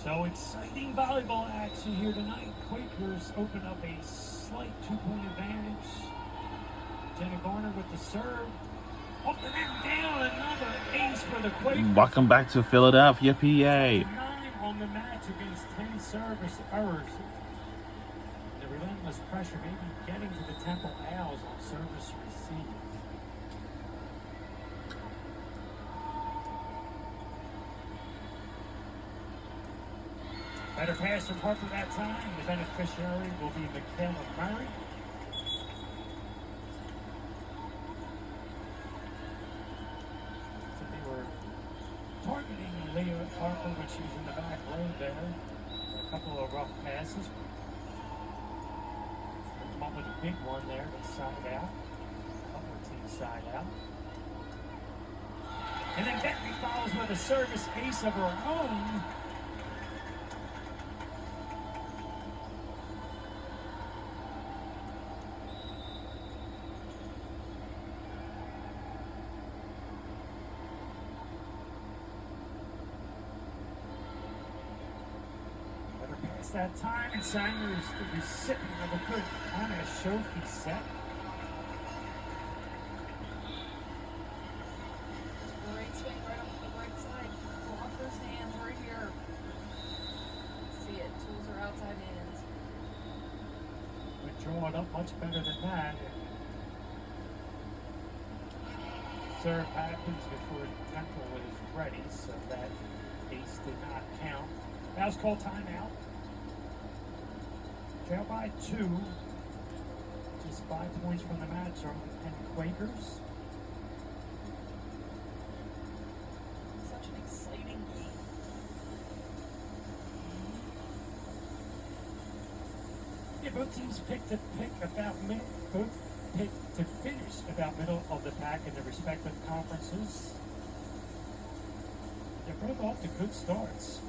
So exciting volleyball action here tonight. Quakers open up a slight 2-point advantage. Jenna Garner with the serve. Up and down, another ace for the Quakers. Welcome back to Philadelphia, PA. 9 on the match against 10 service errors. The relentless pressure maybe getting to the Temple Owls on service receive. Better pass from Harper that time. The beneficiary will be Michaela Murray. So they were targeting Leah Harper when she was in the back row there. A couple of rough passes. Come up with a big one there, but side out. Couple of teams side out. And then Bentley follows with a service ace of her own. That time, and Simon is the recipient of a good kind of Shofi set. Great swing right off the right side. Blockers hands right here. See it. Tools are outside hands. Would draw it up much better than that. Serve happens before Temple was ready, so that ace did not count. That was called timeout. Trail by 2. Just 5 points from the match are the Penn Quakers. Such an exciting game. Yeah, both teams picked to finish about middle of the pack in their respective conferences. They're both off to good starts.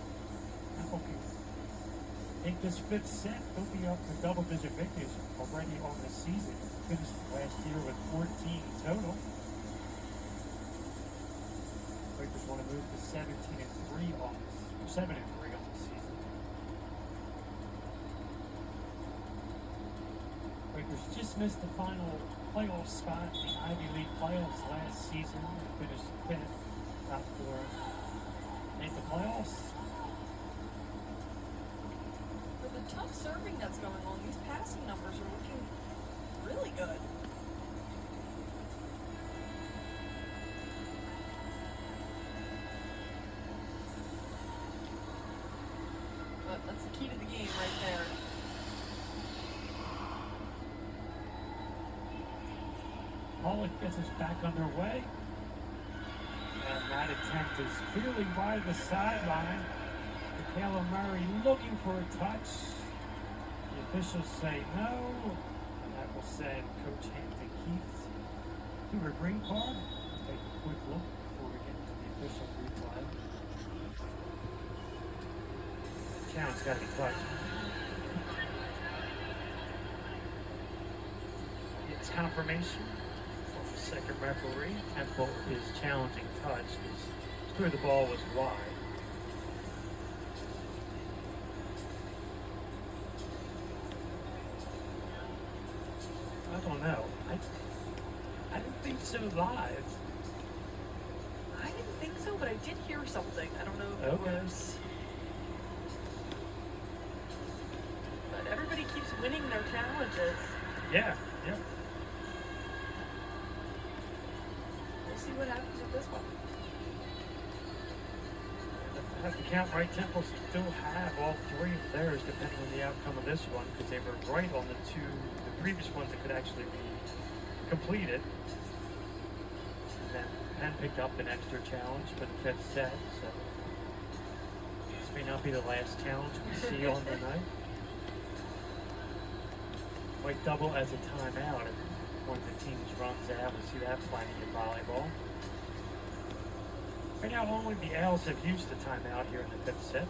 Okay. Take this 5th set, they'll be up to double-digit victories already on the season. Finished last year with 14 total. Quakers want to move to 17-3 on this, 7-3 on the season. Quakers just missed the final playoff spot in the Ivy League playoffs last season. They finished 5th, top 4. Make the playoffs. The tough serving that's going on, these passing numbers are looking really good. But that's the key to the game right there. Pollock gets us back underway. And that attempt is clearly wide of the sideline. Michaela Murray looking for a touch. The officials say no. And that will send Coach Hampton Keith to her green card. Take a quick look before we get into the official replay. Challenge got to be touched. It's confirmation from the second referee. Temple is challenging touch. It's clear the ball was wide. I don't know. I didn't think so live. I didn't think so, but I did hear something. I don't know if it was. But everybody keeps winning their challenges. Yeah. We'll see what happens with this one. I have to count right. Temple still have all 3 of theirs, depending on the outcome of this one, because they were right on the previous ones that could actually be completed. And then Penn picked up an extra challenge for the 5th set, so this may not be the last challenge we see on the night. Might double as a timeout if one of the teams runs out. We see that plenty in volleyball. Right now, only the Owls have used the timeout here in the 5th set.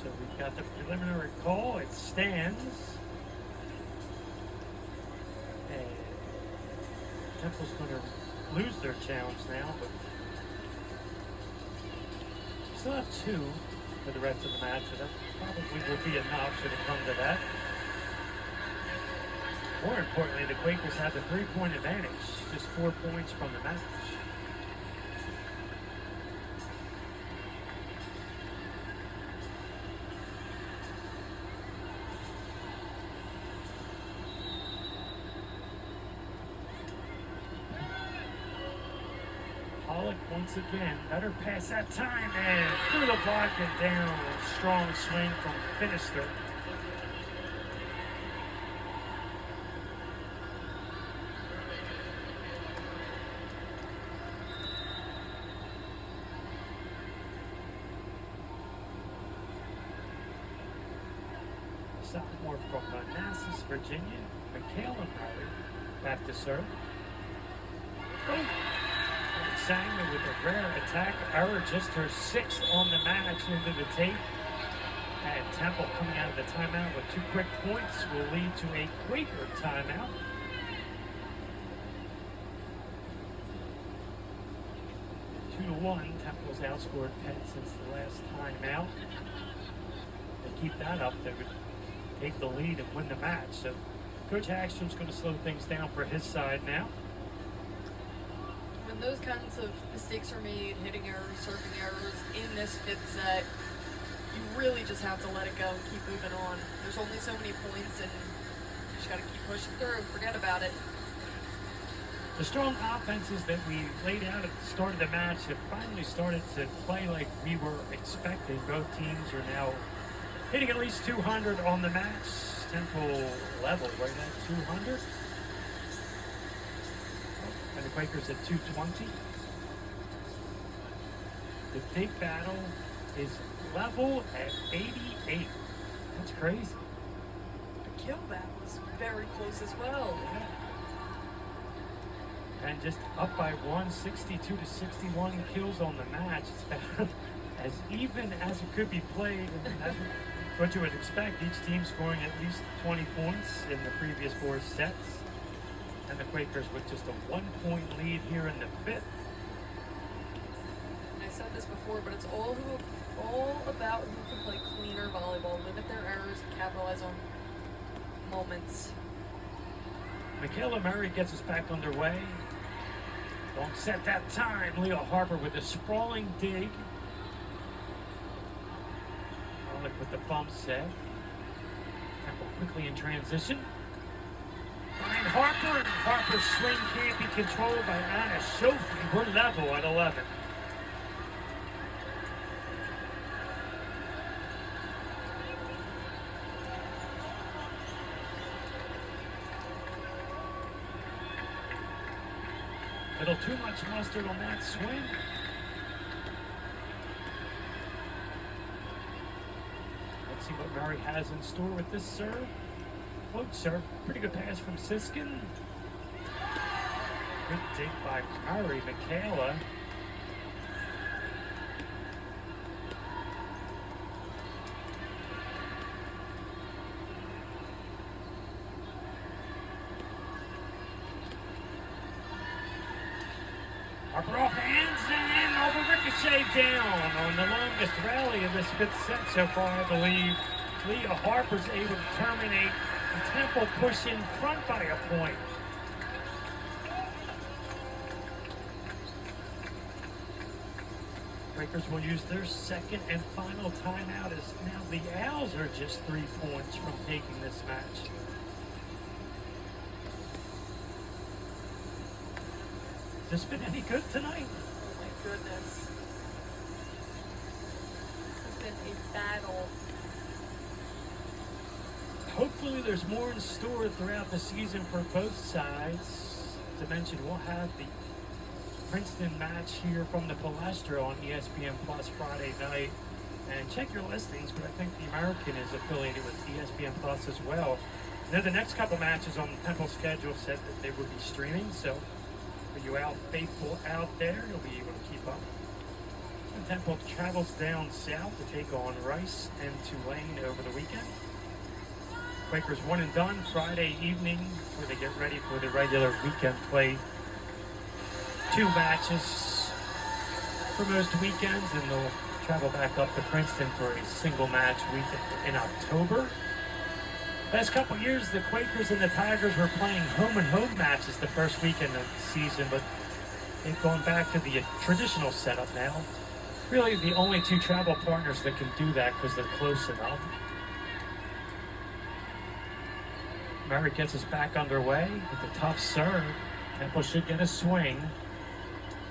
So we've got the preliminary call. It stands. Temple's going to lose their challenge now, but still have 2 for the rest of the match, so that probably will be enough should it come to that. More importantly, the Quakers have the 3-point advantage, just 4 points from the match. Once again, better pass that time, and through the block and down. Strong swing from Finister. Sophomore from Manassas, Virginia, Michaela Murray, back to serve. Oh. Sangma with a rare attack error, just her 6th on the match into the tape. And Temple coming out of the timeout with 2 quick points will lead to a Quaker timeout. Two to 1, Temple's outscored Penn since the last timeout. They keep that up, they would take the lead and win the match. So Coach Hagstrom's going to slow things down for his side now. When those kinds of mistakes are made, hitting errors, serving errors in this 5th set, you really just have to let it go and keep moving on. There's only so many points, and you just got to keep pushing through. Forget about it. The strong offenses that we laid out at the start of the match have finally started to play like we were expecting. Both teams are now hitting at least 200 on the match. Temple level right at 200. And the Quakers at 220. The big battle is level at 88. That's crazy. The kill battle was very close as well. Yeah. And just up by 1, 62 to 61 kills on the match. It's about as even as it could be played. And that's what you would expect. Each team scoring at least 20 points in the previous 4 sets. And the Quakers with just a 1-point lead here in the 5th. I said this before, but it's all about who can play cleaner volleyball, limit their errors, and capitalize on moments. Michaela Murray gets us back underway. Don't set that time. Leah Harper with a sprawling dig. Look with the bump set. Temple quickly in transition. Find Harper, and Harper's swing can't be controlled by Anna Shofi. We're level at 11. Little too much mustard on that swing. Let's see what Murray has in store with this serve. Float serve, pretty good pass from Siskin. Good dig by Murray. Michaela. Harper off hands and over ricochet down on the longest rally of this 5th set so far, I believe. Leah Harper's able to terminate, and Temple push in front by a point. Quakers will use their second and final timeout as now the Owls are just 3 points from taking this match. Has this been any good tonight? Oh my goodness. This has been a battle. Hopefully there's more in store throughout the season for both sides. To mention, we'll have the Princeton match here from the Palestra on ESPN Plus Friday night. And check your listings, but I think the American is affiliated with ESPN Plus as well. Then the next couple matches on the Temple schedule said that they would be streaming, so for you Owl faithful out there, you'll be able to keep up. And Temple travels down south to take on Rice and Tulane over the weekend. Quakers one and done Friday evening before they get ready for the regular weekend play 2 matches for most weekends, and they'll travel back up to Princeton for a single match weekend in October. Last couple years, the Quakers and the Tigers were playing home and home matches the first weekend of the season, but they've gone back to the traditional setup now. Really the only 2 travel partners that can do that because they're close enough. Murray gets us back underway with a tough serve. Temple should get a swing,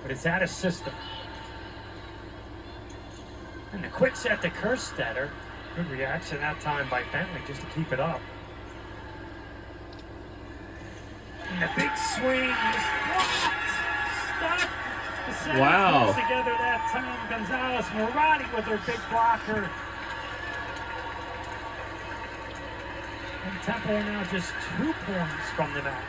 but it's out of system. And a quick set to Kerstetter. Good reaction that time by Bentley just to keep it up. And the big swing is blocked. Stuck. The center Wow. pulls together that time. Gonzalez Morati with her big blocker. And Temple now just 2 points from the match.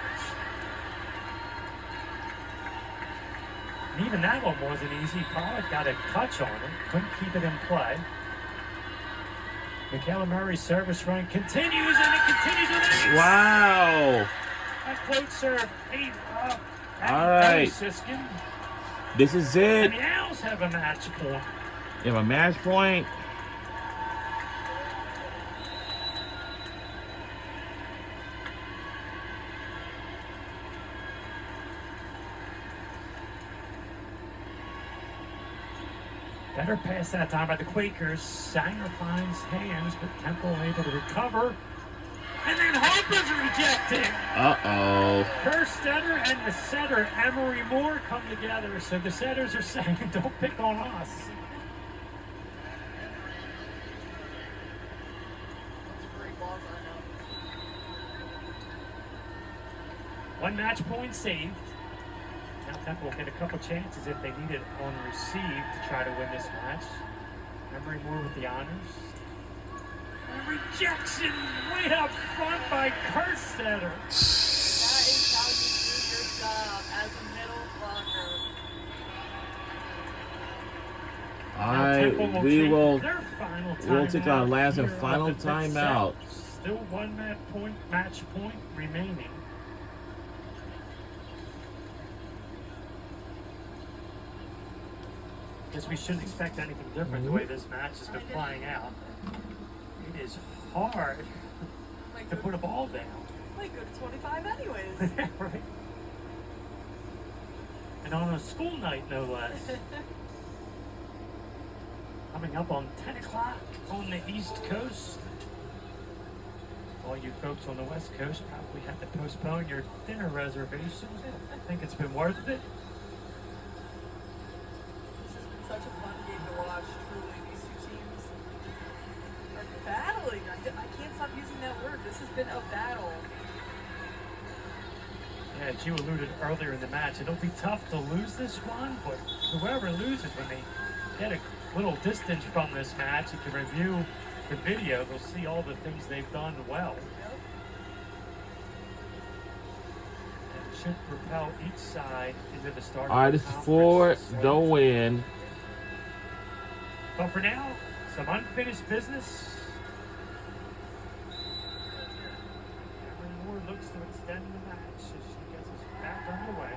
And even that one wasn't easy. Pollard got a touch on it. Couldn't keep it in play. Michaela Murray's service run continues, and it continues with an ace. Wow. That float serve 8 up. All right. Siskin. This is it. And the Owls have a match point. You have a match point. Better pass that time by the Quakers. Sanger finds hands, but Temple able to recover. And then Harper's rejected. Uh-oh. Kerstetter and the setter, Emery Moore, come together. So the setters are saying, don't pick on us. That's a great ball run up. 1 match point saved. Now Temple will get a couple chances if they need it on receive to try to win this match. Emery Moore with the honors. A rejection right up front by Kerstetter. That is how you do your job as a middle blocker. Now Temple Alright, we will their final we'll take our timeout last and here of final the fifth timeout. set. Still 1 match point remaining. Guess we shouldn't expect anything different the way this match has been playing out. It is hard Like to put a ball down. Like good 25 anyways. Right? And on a school night, no less. Coming up on 10 o'clock on the East Coast. All you folks on the West Coast probably have to postpone your dinner reservations. I think it's been worth it. Such a fun game to watch, truly. These 2 teams are battling. I can't stop using that word. This has been a battle. Yeah, as you alluded earlier in the match, it'll be tough to lose this one, but whoever loses, when they get a little distance from this match, you can review the video, they'll see all the things they've done well. Yep. And it should propel each side into the start Alright, of the this is for conference the slate. win. But for now, some unfinished business. Emery Moore looks to extend the match as she gets us back underway.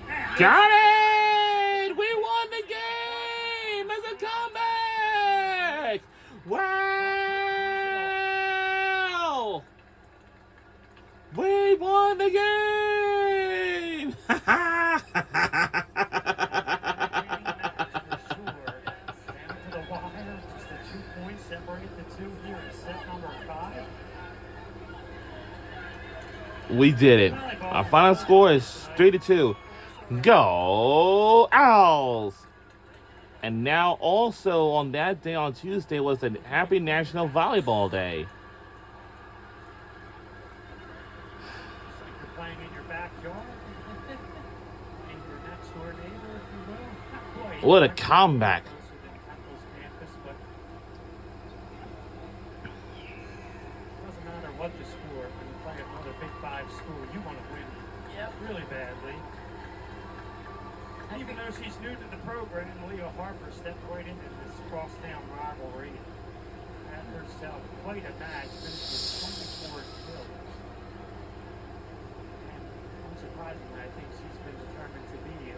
And Got it! We won the game! It's a comeback! Wow! We won the game! We did it. Our final score is 3-2. Go Owls! And now also on that day on Tuesday was a happy National Volleyball Day. You're playing in your backyard, in your next door neighbor, if you will. Not quite. What a comeback. Closer to the Capitals campus, but it doesn't matter what the score. When you play another Big 5 school, you want to win Yep. really badly. Even though she's new to the program, Leah Harper stepped right into this crosstown rivalry and had herself quite a match, finished with 24 kills. And surprisingly, I think she's been determined to be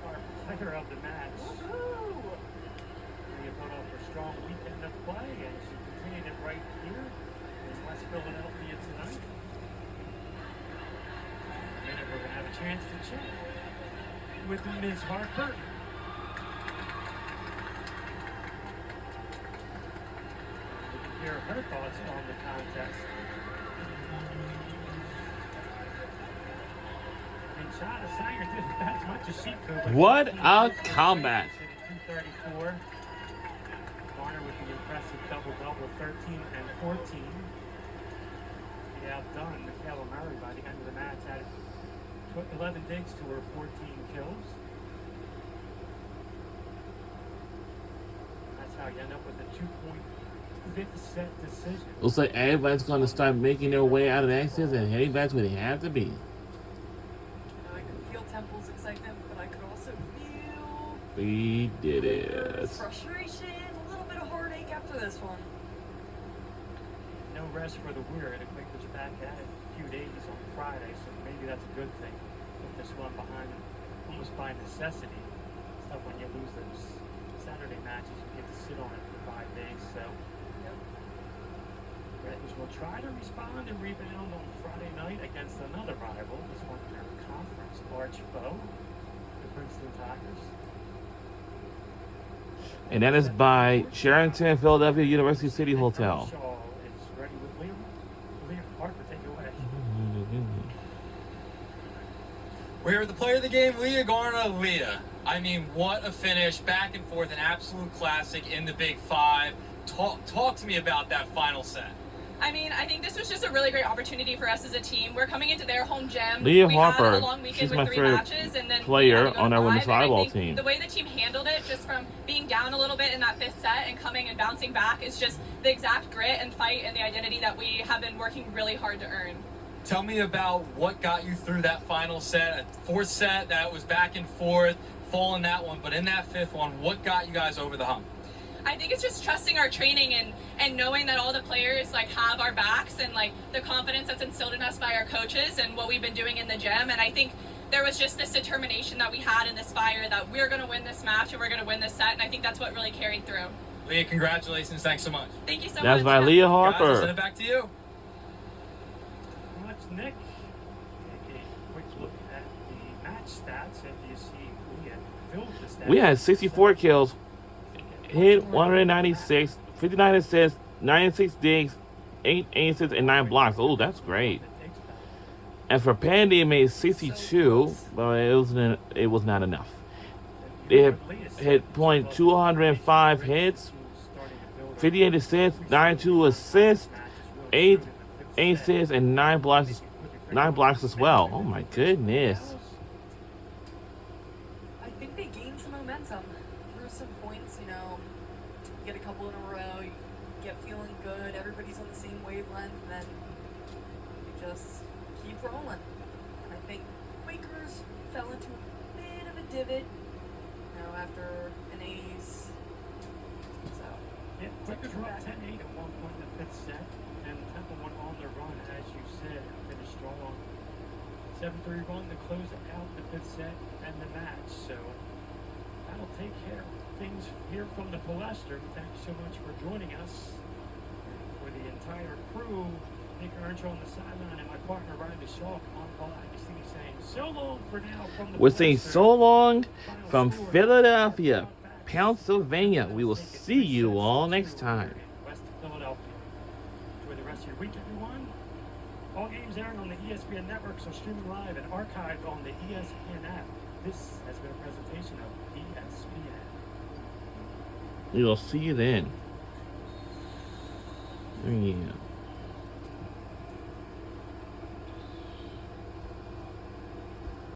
our player of the match. Woohoo! Leah put off a strong weekend of play, and she continued it right here in West Philadelphia tonight. In a minute, we're going to have a chance to chat with Ms. Harper. We can hear her thoughts on the contest. And Chada Sanger did as much as she could. But What a combat. 234. Garner with the impressive double-double, 13 and 14. He outdone Michaela Murray by the end of the match. Had 11 digs to her 14 kills. That's how you end up with a 2-point fifth set decision. Looks like everybody's going to start making their way out of Exodus and heading back to where they have to be. I could feel Temple's excitement, but I could also feel We did there's it. frustration, a little bit of heartache after this one. No rest for the weary. The Quakers are back at it a few days on Friday, so maybe that's a good thing. Put this one behind them almost by necessity. It's tough when you lose those Saturday matches. You get to sit on it for 5 days, so. Quakers will try to respond and rebound on Friday night against another rival. This one their conference arch foe, the Princeton Tigers. And that is by Sherrington, Philadelphia University City Hotel. Shaw is ready with Liam. Liam Harper, take it away. We're the player of the game, Leah Garner. Leah, I mean, what a finish, back and forth, an absolute classic in the Big Five. Talk to me about that final set. I mean, I think this was just a really great opportunity for us as a team. We're coming into their home gym. Leah we Harper, had a long weekend she's with my 3 favorite matches, and then player we had to go on to our women's 5, and I volleyball think team. The way the team handled it, just from being down a little bit in that 5th set and coming and bouncing back, is just the exact grit and fight and the identity that we have been working really hard to earn. Tell me about what got you through that final set, a 4th set that was back and forth, falling that one, but in that 5th one, what got you guys over the hump? I think it's just trusting our training and knowing that all the players like have our backs, and like the confidence that's instilled in us by our coaches and what we've been doing in the gym. And I think there was just this determination that we had in this fire that we're going to win this match and we're going to win this set. And I think that's what really carried through. Leah, congratulations. Thanks so much. Thank you so much. That's by Leah Guys, I'll send Harper. it back to you. Much, Nick. Take a quick look at the match stats. If you see Leah filled the stats. We had 64 kills, hit 196, 59 assists, 96 digs, 8 aces, and 9 blocks. Oh, that's great. And for Penn, they made 62, but it was not enough. They had hit point 205 hits, 58 assists, 92 assists, 8 aces, and 9 blocks as well. Oh my goodness. I think they gained some momentum through some points, you know, get a couple in a row, you get feeling good, everybody's on the same wavelength, and then you just keep rolling. And I think Quakers fell into a bit of a divot, you know, after an ace. So, Yeah, Quakers were up 10-8 at one point in the 5th set, and Temple went on the run, as you said, and finished strong. 7-3 run to close out the 5th set and the match. So that'll take care of things here from the Palestra. Thank you so much for joining us. And for the entire crew, Nick Earnshaw on the sideline and my partner Riley Shaw on call. I just think he's saying so long for now from the We're saying Palestra. so long Final from score, Philadelphia, Pennsylvania. We will see you all next time. West Philadelphia. Enjoy the rest of your week, everyone. All games airing on the ESPN networks are streaming live and archived on the ESPN app. This has been a presentation of ESPN. We will see you then. Yeah.